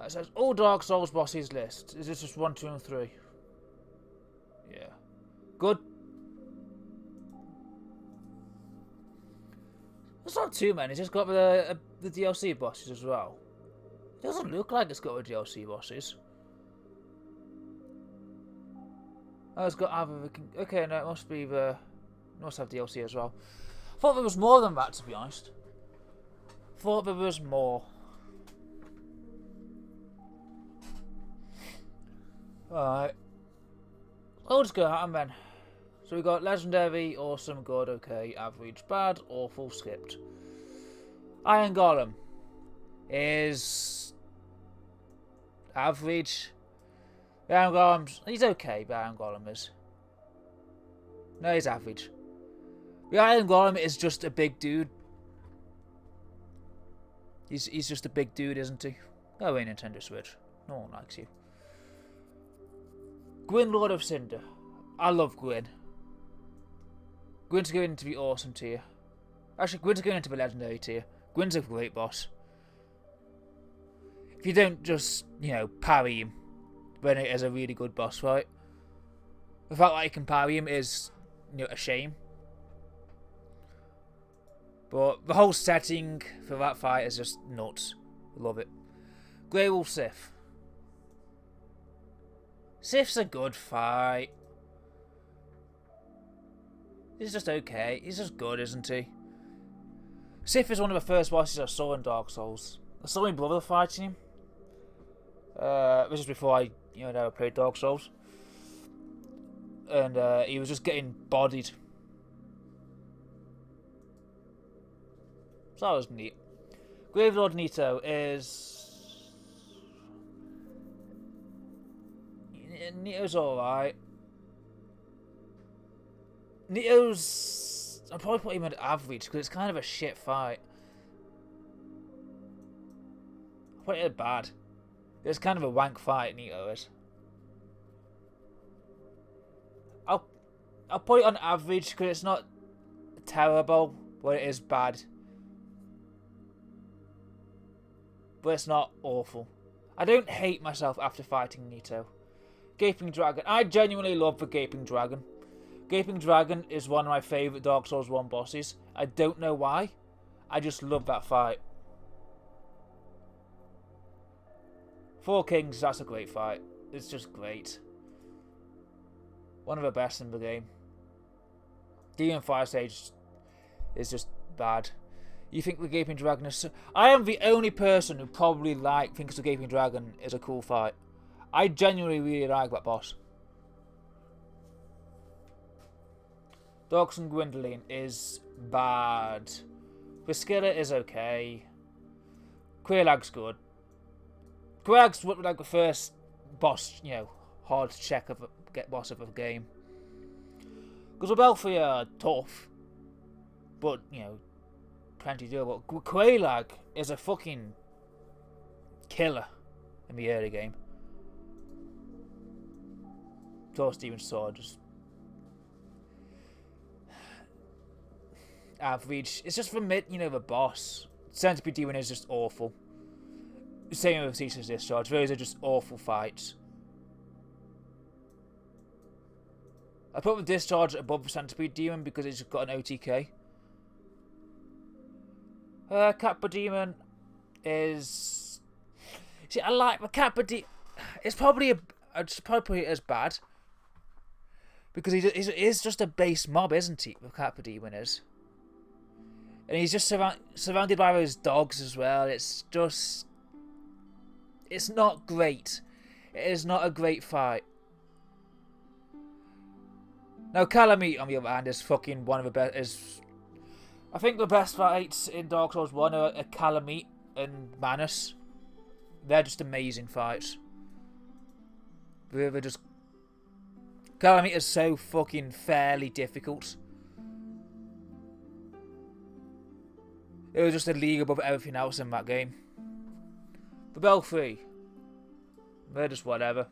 It says all Dark Souls bosses list. Is this just 1, 2, and 3? Yeah. Good. It's not too many. It's just got the DLC bosses as well. It doesn't look like it's got the DLC bosses. Oh, it's got either. Okay, no, it must be the. It must have DLC as well. I thought there was more than that, to be honest. Thought there was more. Alright. I'll just go at them then. So we got legendary, awesome, good, okay, average, bad, awful, skipped. Iron Golem is average. The Iron Golem's, he's okay, but Iron Golem is. No, he's average. The Iron Golem is just a big dude. He's just a big dude, isn't he? Go away, Nintendo Switch. No one likes you. Gwyn, Lord of Cinder. I love Gwyn. Gwyn's going to be awesome tier. Actually, Gwyn's going into the legendary tier. Gwyn's a great boss. If you don't just, parry him, then it is a really good boss fight. The fact that you can parry him is, a shame. But the whole setting for that fight is just nuts. Love it. Grey Wolf Sith. Sith's a good fight. He's just okay. He's just good, isn't he? Sith is one of the first bosses I saw in Dark Souls. I saw my brother fighting him. This is before I, never played Dark Souls. And he was just getting bodied. So that was neat. Gravelord Nito is... Nito's alright. Nito's... I'll probably put him at average because it's kind of a shit fight. I'll put it at bad. It's kind of a wank fight, Nito is. I'll put it on average because it's not terrible, but it is bad. But it's not awful. I don't hate myself after fighting Nito. Gaping Dragon. I genuinely love the Gaping Dragon. Gaping Dragon is one of my favourite Dark Souls 1 bosses. I don't know why. I just love that fight. Four Kings, that's a great fight. It's just great. One of the best in the game. Demon Fire Stage is just bad. You think the Gaping Dragon is... I am the only person who probably thinks the Gaping Dragon is a cool fight. I genuinely really like that boss. Dogs and Gwyndolin is bad. Viscilla is okay. Quailag's good. Quailag's like the first boss, hard to check of get boss of a game. Because the Belfry are tough, but plenty doable. Quailag is a fucking killer in the early game. Thor Steven's sword just average. It's just for mid, the boss. Centipede Demon is just awful. Same with Ceaseless Discharge. Those are just awful fights. I put the Discharge above the Centipede Demon because it's got an OTK. Kappa Demon is... See, I like the Kappa Demon. It's probably I'd probably put it as bad. Because he's just a base mob, isn't he? The Kappa Demon is. And he's just surrounded by those dogs as well. It's just... It's not great. It is not a great fight. Now, Calamite, on the other hand, is fucking one of the best... I think the best fights in Dark Souls 1 are Calamite and Manus. They're just amazing fights. They're just... Calamite is so fucking fairly difficult. It was just a league above everything else in that game. The Belfry. They're just whatever.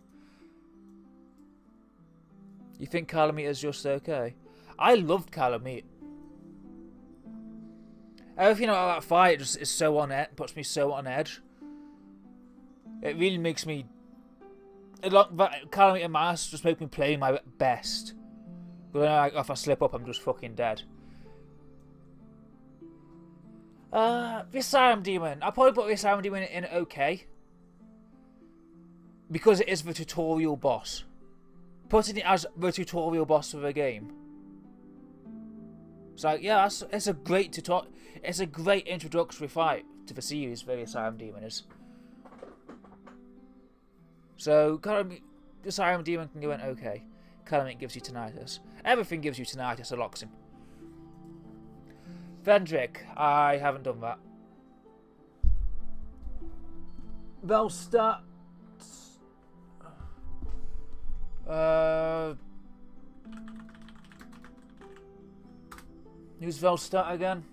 You think Calamite is just okay? I loved Calamite. Everything about that fight just is so on edge, puts me so on edge. It really makes me... Calamity Mask just makes me play my best. But then, like, if I slip up, I'm just fucking dead. The Asylum Demon. I'll probably put the Asylum Demon in okay. Because it is the tutorial boss. Putting it as the tutorial boss of the game. It's like, yeah, it's a great tutorial. It's a great introductory fight to the series, the Asylum Demon is. So, the Asylum Demon can go in okay. Calamity gives you tinnitus. Everything gives you tinnitus, Aloxin. Vendrick, I haven't done that. Velstadt. Who's Velstadt again?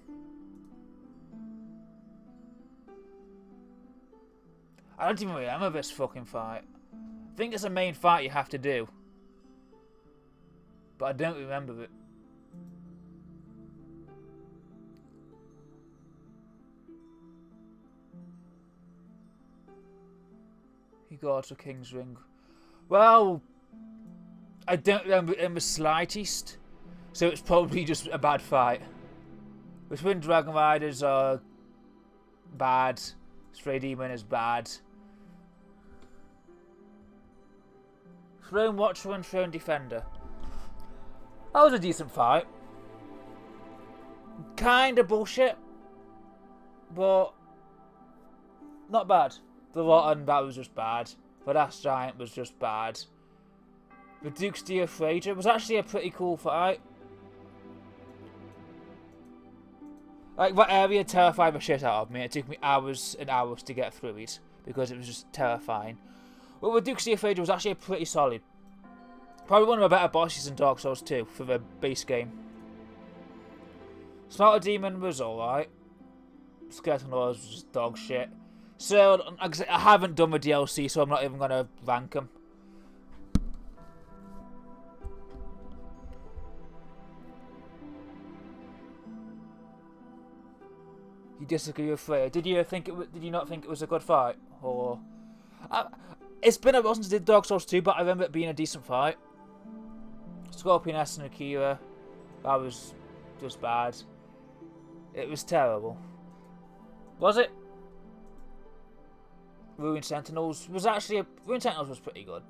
I don't even remember this fucking fight. I think it's a main fight you have to do. But I don't remember it. He got a King's Ring. Well, I don't remember it in the slightest. So it's probably just a bad fight. The Twin Dragon Riders are bad. Stray Demon is bad. Throne Watcher and Throne Defender. That was a decent fight. Kinda bullshit. But not bad. The Rotten, that was just bad. The Last Giant was just bad. The Duke's Theophrasia was actually a pretty cool fight. Like, that area terrified the shit out of me. It took me hours and hours to get through it. Because it was just terrifying. But the Duke's Theophrasia was actually pretty solid. Probably one of the better bosses in Dark Souls 2 for the base game. Slaughter Demon was alright. Skeleton Lords was just dog shit. So, I haven't done the DLC, so I'm not even going to rank them. You disagree with Freya? Did you not think it was a good fight, or? It's been a while since I did Dark Souls 2, but I remember it being a decent fight. Scorpioness and Akira, that was just bad. It was terrible. Was it? Ruined Sentinels was actually Ruined Sentinels was pretty good.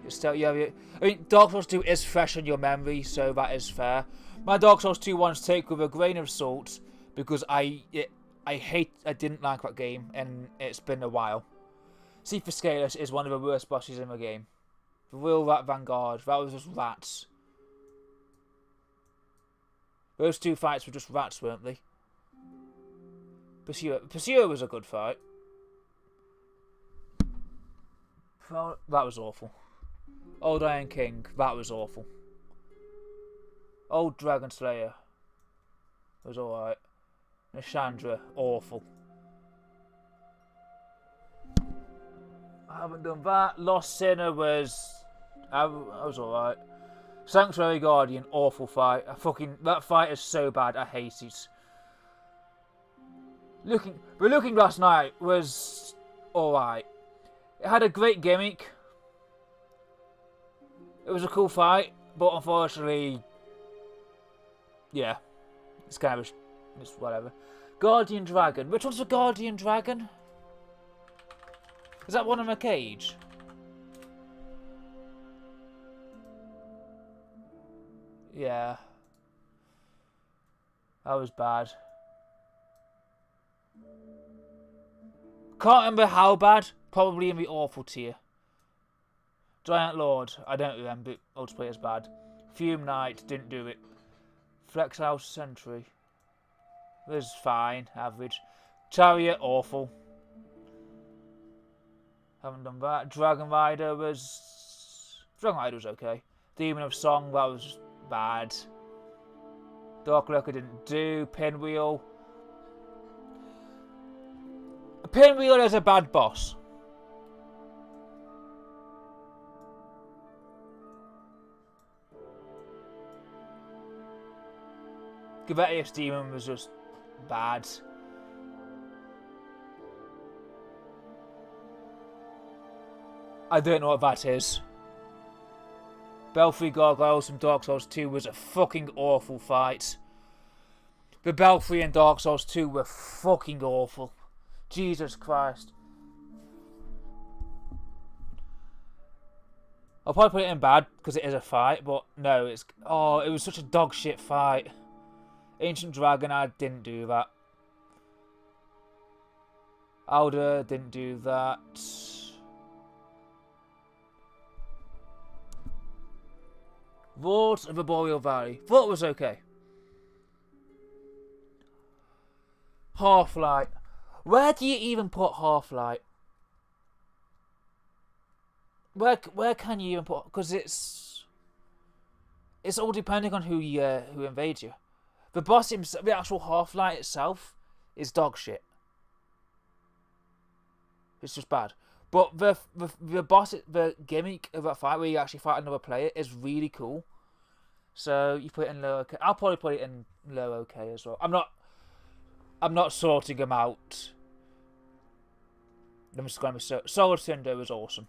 It's still, yeah, I mean, Dark Souls 2 is fresh in your memory, so that is fair. My Dark Souls 2 ones take with a grain of salt because I didn't like that game, and it's been a while. Seath Fiscalis is one of the worst bosses in the game. The Real Rat Vanguard, that was just rats. Those two fights were just rats, weren't they? Pursuer was a good fight. That was awful. Old Iron King, that was awful. Old Dragon Slayer was alright. Nishandra, awful. I haven't done that. Lost Sinner was... I was alright. Sanctuary Guardian, awful fight. That fight is so bad, I hate it. Looking Last Night was alright. It had a great gimmick. It was a cool fight, but unfortunately, yeah, it's kind of it's whatever. Guardian Dragon. Which one's the Guardian Dragon? Is that one in a cage? Yeah. That was bad. Can't remember how bad. Probably in the awful tier. Giant Lord. I don't remember. Multiplayer's bad. Fume Knight. Didn't do it. Flex House Sentry. Was fine. Average. Chariot. Awful. Haven't done that. Dragon Rider was okay. Demon of Song. That was bad. Dark Lurker didn't do. Pinwheel. Pinwheel is a bad boss. Gavetius Demon was just bad. I don't know what that is. Belfry Gargoyles from Dark Souls 2 was a fucking awful fight. The Belfry in Dark Souls 2 were fucking awful. Jesus Christ. I'll probably put it in bad because it is a fight, but no, it was such a dog shit fight. Ancient Dragon, I didn't do that. Alder didn't do that. Lords of the Boreal Valley, thought it was okay. Half-Light. Where do you even put Half-Light? Where can you even put? Because it's all depending on who invades you. The boss himself, the actual Half-Light itself, is dog shit. It's just bad. But the boss, the gimmick of that fight where you actually fight another player is really cool. So you put it in low okay. I'll probably put it in low okay as well. I'm not sorting them out. I'm just going to Solar Cinder was awesome.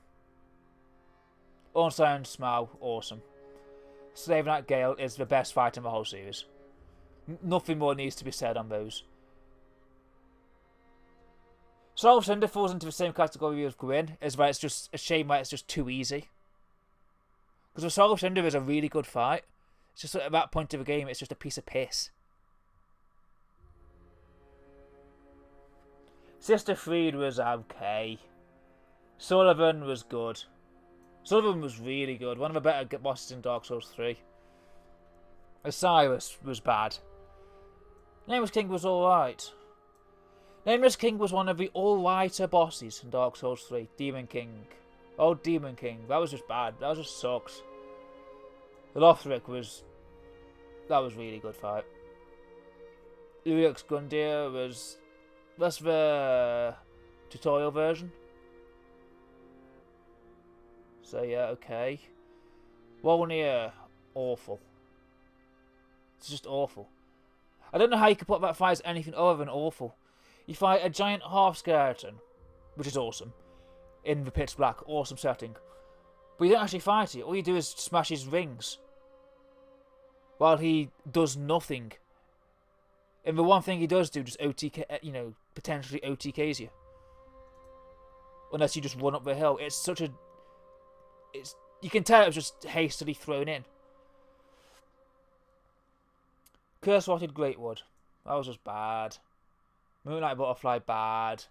Ornstein Smough, awesome. Slave Knight Gale is the best fight in the whole series. Nothing more needs to be said on those. Soul Cinder falls into the same category as Gwyn, is where it's just a shame where it's just too easy. Because the Soul Cinder is a really good fight. It's just at that point of the game, it's just a piece of piss. Sister Freed was okay. Sullivan was good. Sullivan was really good. One of the better bosses in Dark Souls 3. Osiris was bad. Nameless King was alright. Nameless King was one of the all-righter bosses in Dark Souls 3. Demon King. Oh, Demon King. That was just bad. That just sucks. Lothric was... That was a really good fight. Urix Gundyr was... That's the tutorial version. So yeah, okay. Wolnir, awful. It's just awful. I don't know how you could put that fight as anything other than awful. You fight a giant half skeleton, which is awesome, in the pitch black, awesome setting. But you don't actually fight it. All you do is smash his rings, while he does nothing. And the one thing he does do just OTK, potentially OTKs you. Unless you just run up the hill. It's such a... You can tell it was just hastily thrown in. Curse-Rotted Greatwood. That was just bad. Moonlight Butterfly, bad.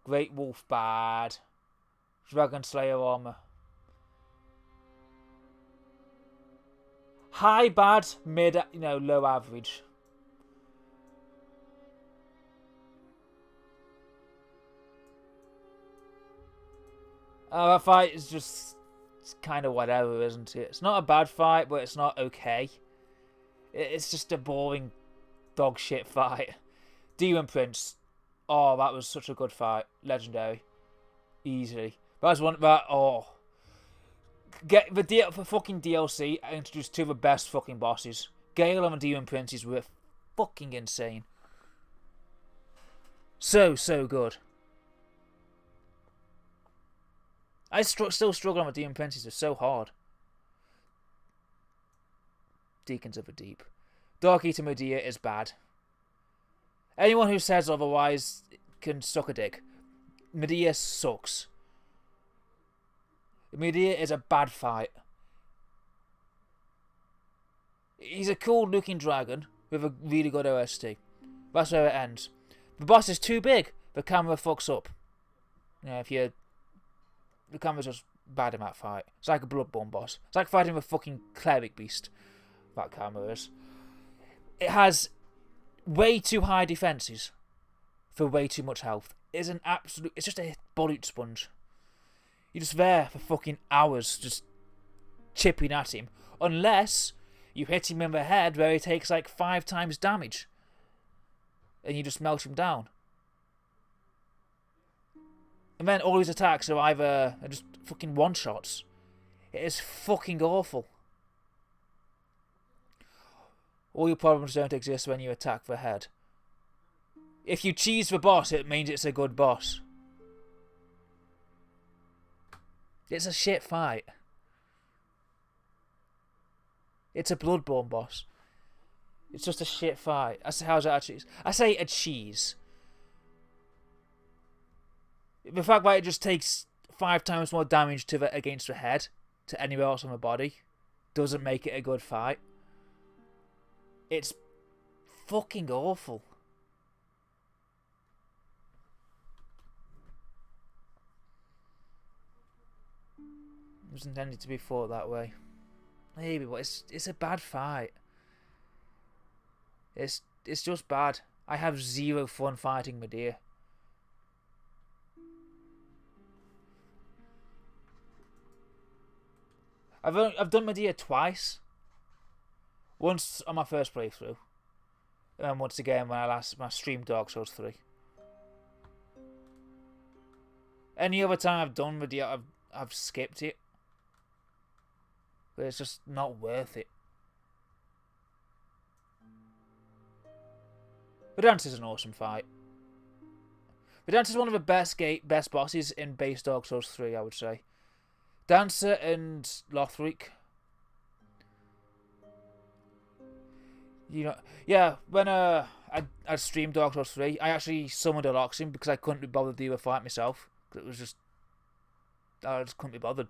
Great Wolf, bad. Dragon Slayer armor. High, bad. Mid, low, average. That fight is just... It's kind of whatever, isn't it? It's not a bad fight, but it's not okay. It's just a boring dog shit fight. Demon Prince. Oh, that was such a good fight. Legendary. Easily. That was one that... Oh. Get the fucking DLC introduced two of the best fucking bosses. Gale and the Demon Princes were fucking insane. So good. I still struggle on the Demon Princes. They're so hard. Deacons of the Deep. Dark Eater Medea is bad. Anyone who says otherwise can suck a dick. Medea sucks. Medea is a bad fight. He's a cool looking dragon with a really good OST. That's where it ends. The boss is too big. The camera fucks up. The camera's just bad in that fight. It's like a Bloodborne boss. It's like fighting a fucking cleric beast. That camera is. It has way too high defenses for way too much health. It's just a bullet sponge. You're just there for fucking hours just chipping at him. Unless you hit him in the head where he takes like 5 times damage. And you just melt him down. And then all his attacks are just fucking one-shots. It is fucking awful. All your problems don't exist when you attack the head. If you cheese the boss, it means it's a good boss. It's a shit fight. It's a Bloodborne boss. It's just a shit fight. I say, how's it actually? I say a cheese. The fact that it just takes 5 times more damage against the head to anywhere else on the body doesn't make it a good fight. It's fucking awful. It was intended to be fought that way. Maybe, but it's a bad fight. It's just bad. I have zero fun fighting Medea. I've done Medea twice. Once on my first playthrough, and once again when I streamed Dark Souls 3. Any other time I've done Medea, I've skipped it. But it's just not worth it. Verdansk is an awesome fight. Verdansk is one of the best bosses in base Dark Souls 3, I would say. Dancer and Lothric. You know, yeah, when I streamed Dark Souls 3, I actually summoned Aloxim because I couldn't be bothered to do a fight myself. It was just... I just couldn't be bothered.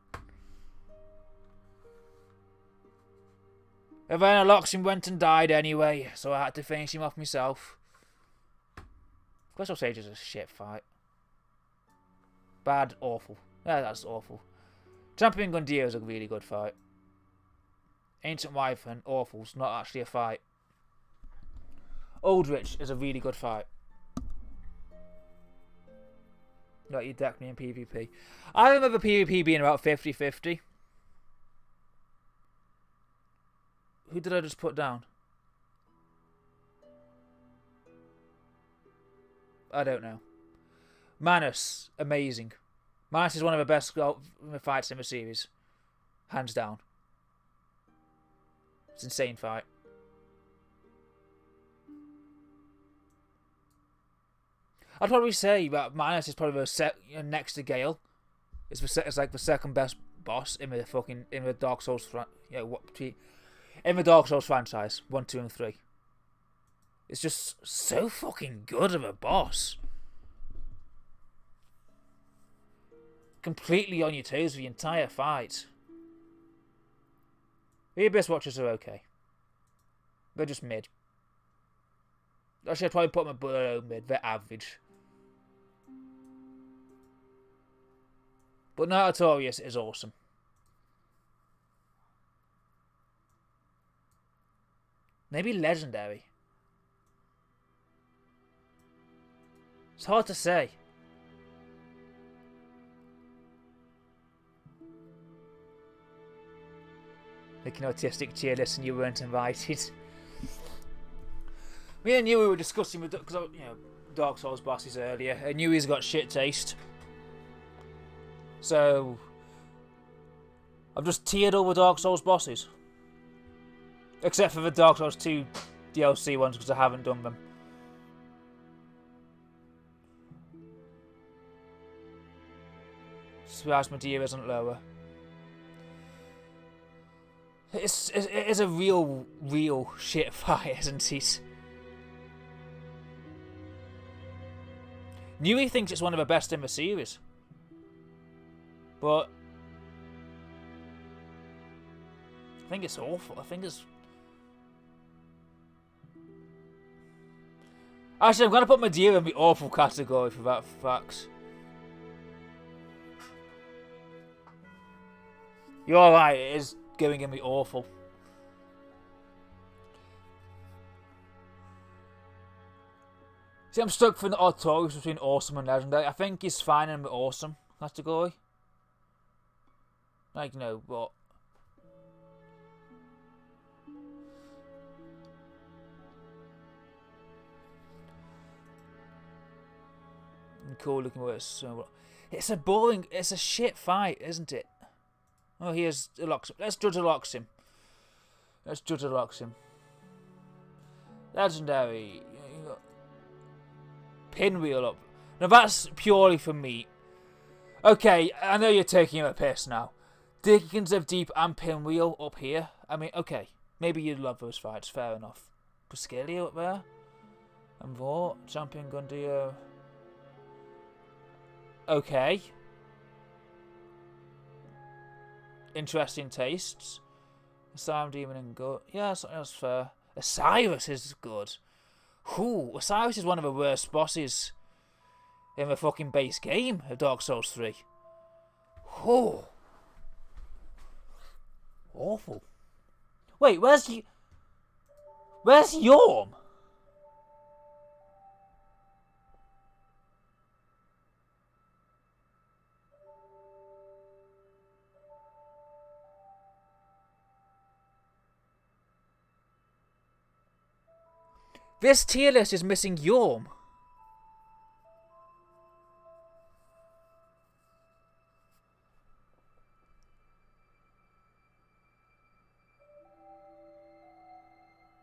And then Aloxim went and died anyway, so I had to finish him off myself. Quest of Sage is a shit fight. Bad, awful. Yeah, that's awful. Champion Gundyr is a really good fight. Ancient Wyvern, awful. It's not actually a fight. Aldrich is a really good fight. Like, you deck me in PvP. I remember PvP being about 50-50. Who did I just put down? I don't know. Manus, amazing. Manus is one of the best fights in the series. Hands down. It's an insane fight. I'd probably say that Manus is probably next to Gale. It's like the second best boss in the Dark Souls in the Dark Souls franchise. 1, 2, and 3. It's just so fucking good of a boss. Completely on your toes for the entire fight. The Abyss Watchers are okay. They're just mid. Actually, I'd probably put them below mid. They're average. But Nartorius is awesome. Maybe legendary. It's hard to say. Like an autistic tier list and you weren't invited. Me and Yui were discussing with Dark Souls bosses earlier, and Yui's got shit taste. So I've just tiered all the Dark Souls bosses. Except for the Dark Souls 2 DLC ones, because I haven't done them. Whereas Medea isn't lower. It is a real shit fight, isn't it? Yui thinks it's one of the best in the series. But I think it's awful. I think it's... Actually, I'm going to put Medea in the awful category for that fact. You're right, it is going in the awful. See, I'm stuck for the odd choice between awesome and legendary. I think he's fine in the awesome category. Like, no, but... Cool looking worse. So, it's a boring... It's a shit fight, isn't it? Oh, here's Aloxim. Let's judge Aloxim. Legendary. Pinwheel up. Now that's purely for me. Okay, I know you're taking a piss now. Dickens of Deep and Pinwheel up here. I mean, okay, maybe you'd love those fights, fair enough. Buscalia up there. And Vought, Champion Gundyr. Okay. Interesting tastes. Asylum Demon and Gut. Yeah, that's fair. Osiris is good. Ooh, Osiris is one of the worst bosses in the fucking base game of Dark Souls 3. Ooh. Awful. Wait, where's Yorm? This tier list is missing Yorm.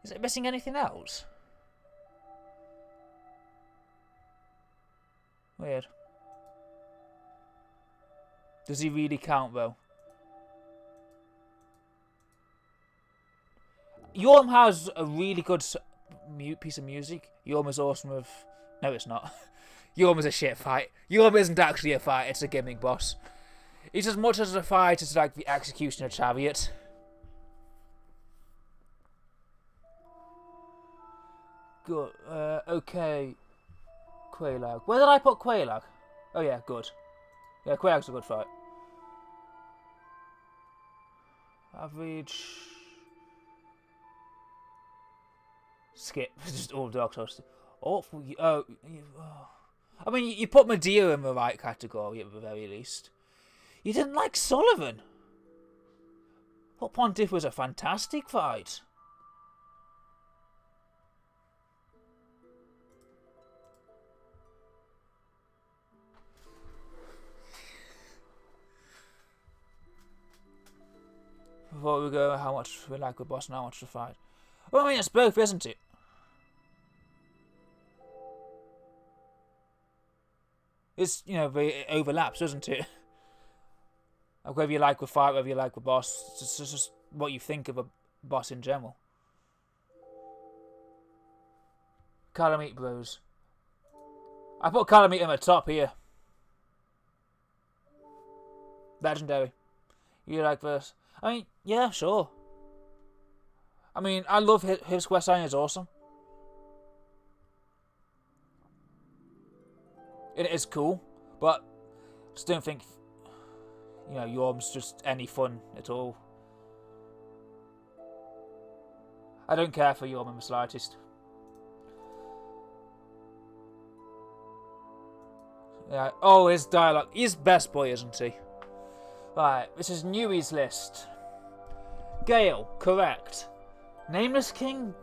Is it missing anything else? Weird. Does he really count though? Yorm has a really good piece of music. Yorm is awesome with... No, it's not. Yorm is a shit fight. Yorm isn't actually a fight, it's a gimmick boss. It's as much as a fight as like the Executioner Chariot. Good. Okay. Quelaag. Where did I put Quelaag? Oh yeah, good. Yeah, Quelaag's a good fight. Average. Skip. Just all Dark Souls. Awful. Oh. I mean, you put Medea in the right category at the very least. You didn't like Sullivan. What Pontiff was a fantastic fight. Before we go, how much we like the boss and how much to fight. Well, I mean, it's both, isn't it? It's, you know, it overlaps, doesn't it? Like whether you like the fight, whether you like the boss, it's just what you think of a boss in general. Calamite Bros. I put Calamite in the top here. Legendary. You like this? I mean, yeah, sure. I mean, I love his quest line is awesome. It is cool, but just don't think, you know, Yorm's just any fun at all. I don't care for Yorm in the slightest. Yeah. Oh, his dialogue. He's best boy, isn't he? Right, this is Newey's list. Gale, correct. Nameless King?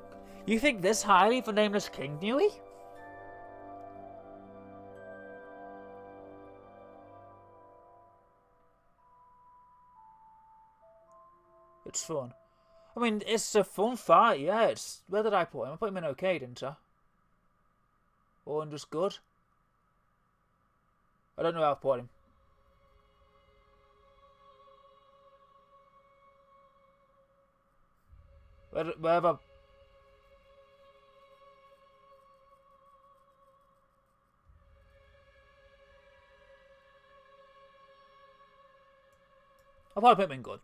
You think this highly for Nameless King, Newey? It's fun. I mean, it's a fun fight, yeah. It's... Where did I put him? I put him in okay, didn't I? Or in just good? I don't know how I put him. Wherever... I'll probably put him in good.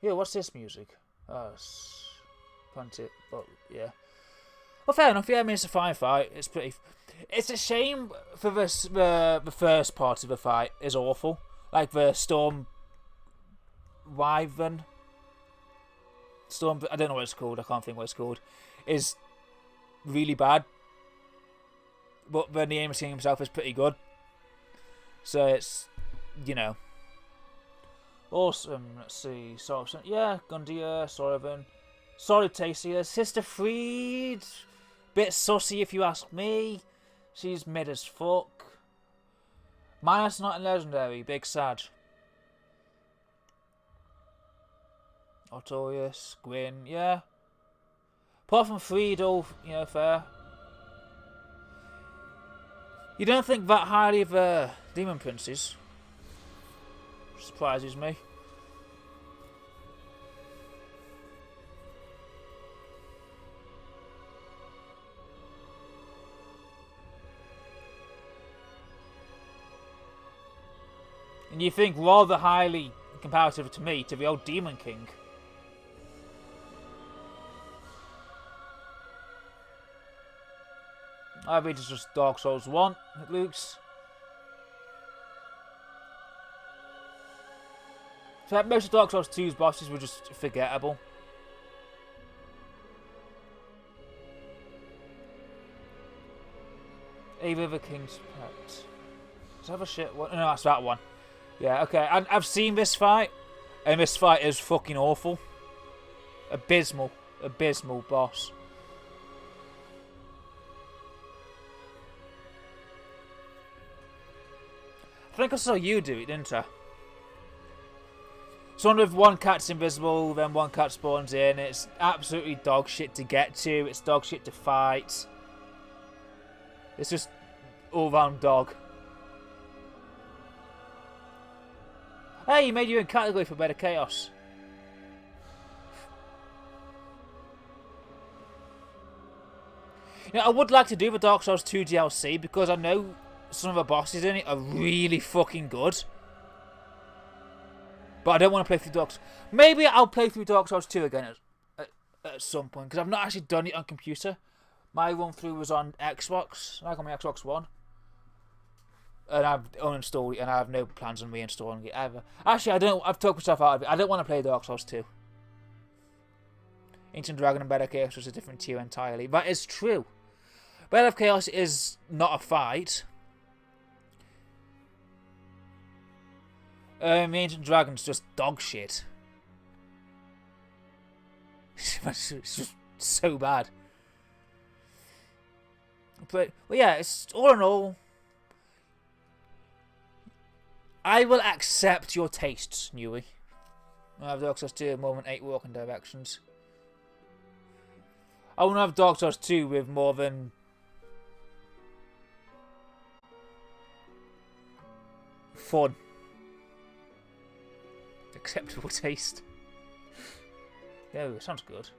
Yeah, what's this music? Oh, Pontiff, but yeah. Well, fair enough. Yeah, I mean, it's a fine fight. It's pretty... It's a shame for this, the first part of the fight is awful. Like the Storm... Wyvern? Storm... I don't know what it's called. I can't think what it's called. Is really bad. But the Nameless King himself is pretty good. So it's... You know... Awesome. Let's see. Sorrowson. Yeah, Gundyr, Sullivan. Solid taste here. Sister Fried. Bit sussy if you ask me. She's mid as fuck. Minus not in legendary. Big sad. Artorias. Gwyn. Yeah. Apart from 3, all, you know, fair. You don't think that highly of Demon Princes? Surprises me. And you think rather highly comparative to me to the old Demon King. I think it's just Dark Souls 1, it looks. So most of Dark Souls 2's bosses were just forgettable. Ava the King's Pet. Is that a shit one? No, that's that one. Yeah, okay. I've seen this fight, and this fight is fucking awful. Abysmal. Abysmal boss. I think I saw you do it, didn't I? So if one cat's invisible, then one cat spawns in. It's absolutely dog shit to get to. It's dog shit to fight. It's just all-round dog. Hey, you made your own category for Better Chaos. You know, I would like to do the Dark Souls 2 DLC because I know some of the bosses in it are really fucking good. But I don't want to play through Dark Souls. Maybe I'll play through Dark Souls 2 again at some point because I've not actually done it on computer. My run through was on Xbox, like on my Xbox One. And I've uninstalled it and I have no plans on reinstalling it ever. Actually, I've talked myself out of it. I don't want to play Dark Souls 2. Ancient Dragon and Bed of Chaos was a different tier entirely. That is true. Bed of Chaos is not a fight. Ancient Dragon's just dog shit. It's just so bad. But, well, yeah, it's all in all. I will accept your tastes, Newey. I have Dark Souls 2 with more than 8 walking directions. I want to have Dark Souls 2 with more than fun. Acceptable taste. Yeah, sounds good.